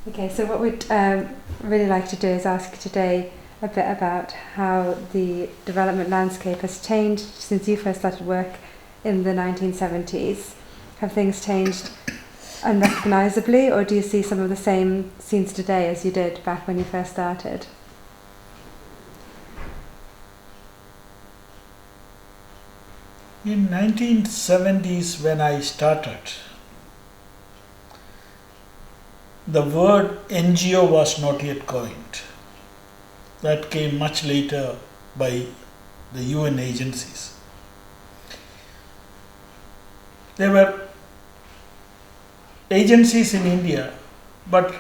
Okay, so what we'd really like to do is ask you today a bit about how the development landscape has changed since you first started work in the 1970s. Have things changed unrecognisably, or do you see some of the same scenes today as you did back when you first started? In 1970s when I started, the word NGO was not yet coined. That came much later by the UN agencies. There were agencies in India, but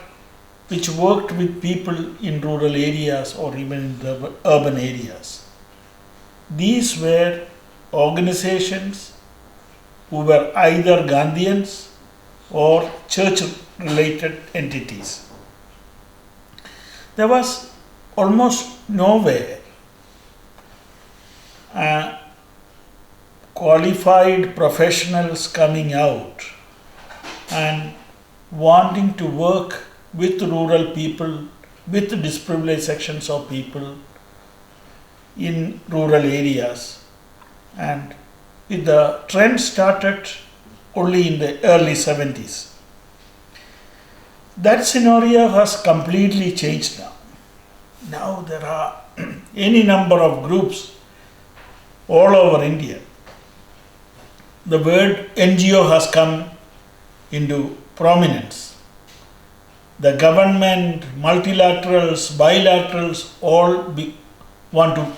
which worked with people in rural areas or even in the urban areas. These were organizations who were either Gandhians or church-related entities. There was almost nowhere qualified professionals coming out and wanting to work with rural people, with disprivileged sections of people in rural areas. And the trend started only in the early 70s. That scenario has completely changed now. Now there are any number of groups all over India. The word NGO has come into prominence. The government, multilaterals, bilaterals all want to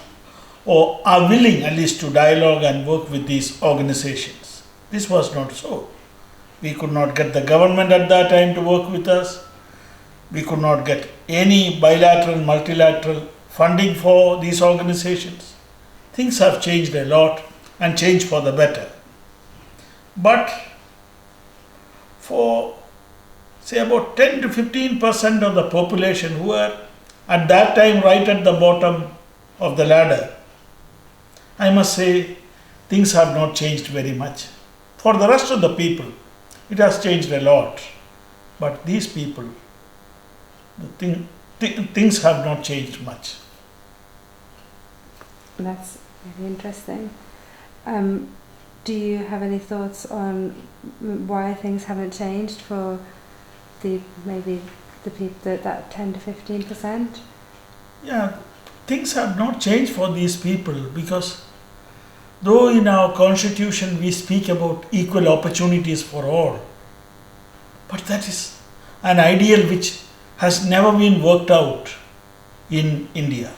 or are willing at least to dialogue and work with these organizations. This was not so. We could not get the government at that time to work with us. We could not get any bilateral, multilateral funding for these organizations. Things have changed a lot and changed for the better. But for say about 10 to 15% of the population who were at that time right at the bottom of the ladder, I must say things have not changed very much. For the rest of the people, it has changed a lot. But these people, things have not changed much. That's really interesting. Do you have any thoughts on why things haven't changed for maybe the people that 10 to 15%? Yeah, things have not changed for these people because though in our constitution we speak about equal opportunities for all, but that is an ideal which has never been worked out in India.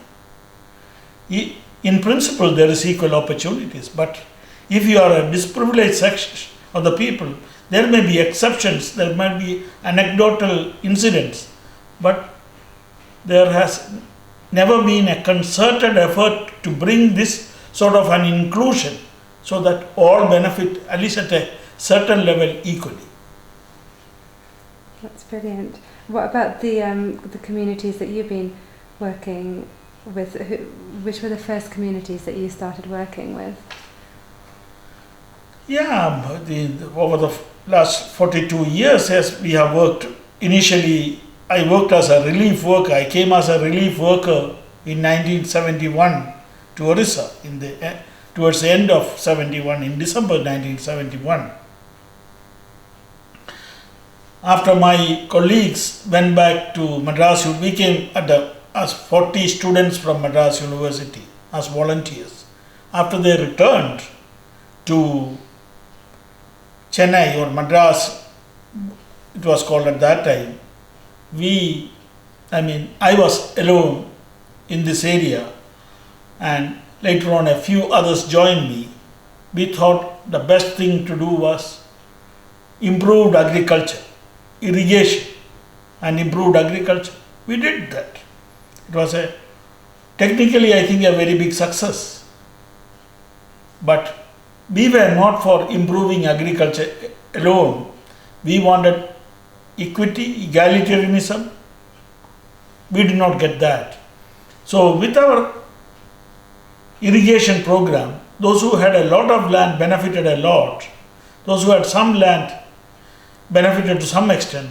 In principle there is equal opportunities, but if you are a disprivileged section of the people, there may be exceptions, there might be anecdotal incidents, but there has never been a concerted effort to bring this sort of an inclusion so that all benefit at least at a certain level equally. That's brilliant. What about the communities that you've been working with? Which were the first communities that you started working with? Yeah, over the last 42 years, yes, we have worked. Initially, I worked as a relief worker. I came as a relief worker in 1971 to Orissa towards the end of 71, in December 1971. After my colleagues went back to Madras, we came as 40 students from Madras University as volunteers. After they returned to Chennai or Madras, it was called at that time, I was alone in this area, and later on a few others joined me. We thought the best thing to do was improved agriculture, irrigation and improved agriculture. We did that. It was technically I think a very big success. But we were not for improving agriculture alone. We wanted equity, egalitarianism. We did not get that. So with our irrigation program, those who had a lot of land benefited a lot. Those who had some land benefited to some extent.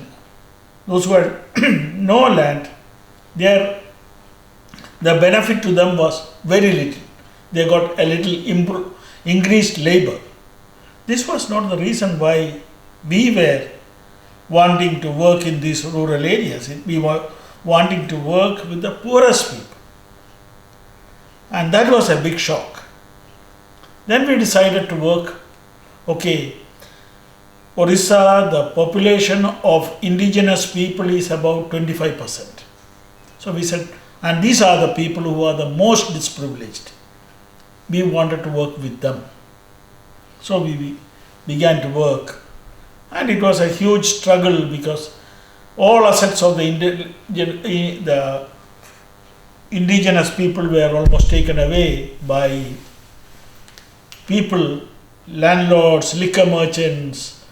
those who had no land, the benefit to them was very little. They got a little increased labor. This was not the reason why we were wanting to work in these rural areas. We were wanting to work with the poorest people. And that was a big shock. Then we decided to work, okay, Orissa, the population of indigenous people is about 25%. So we said, and these are the people who are the most disprivileged. We wanted to work with them. So we began to work. And it was a huge struggle because all assets of the indigenous people were almost taken away by people, landlords, liquor merchants,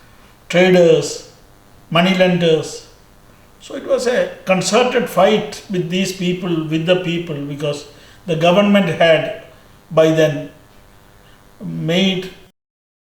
traders, money lenders. So it was a concerted fight with these people, with the people, because the government had by then made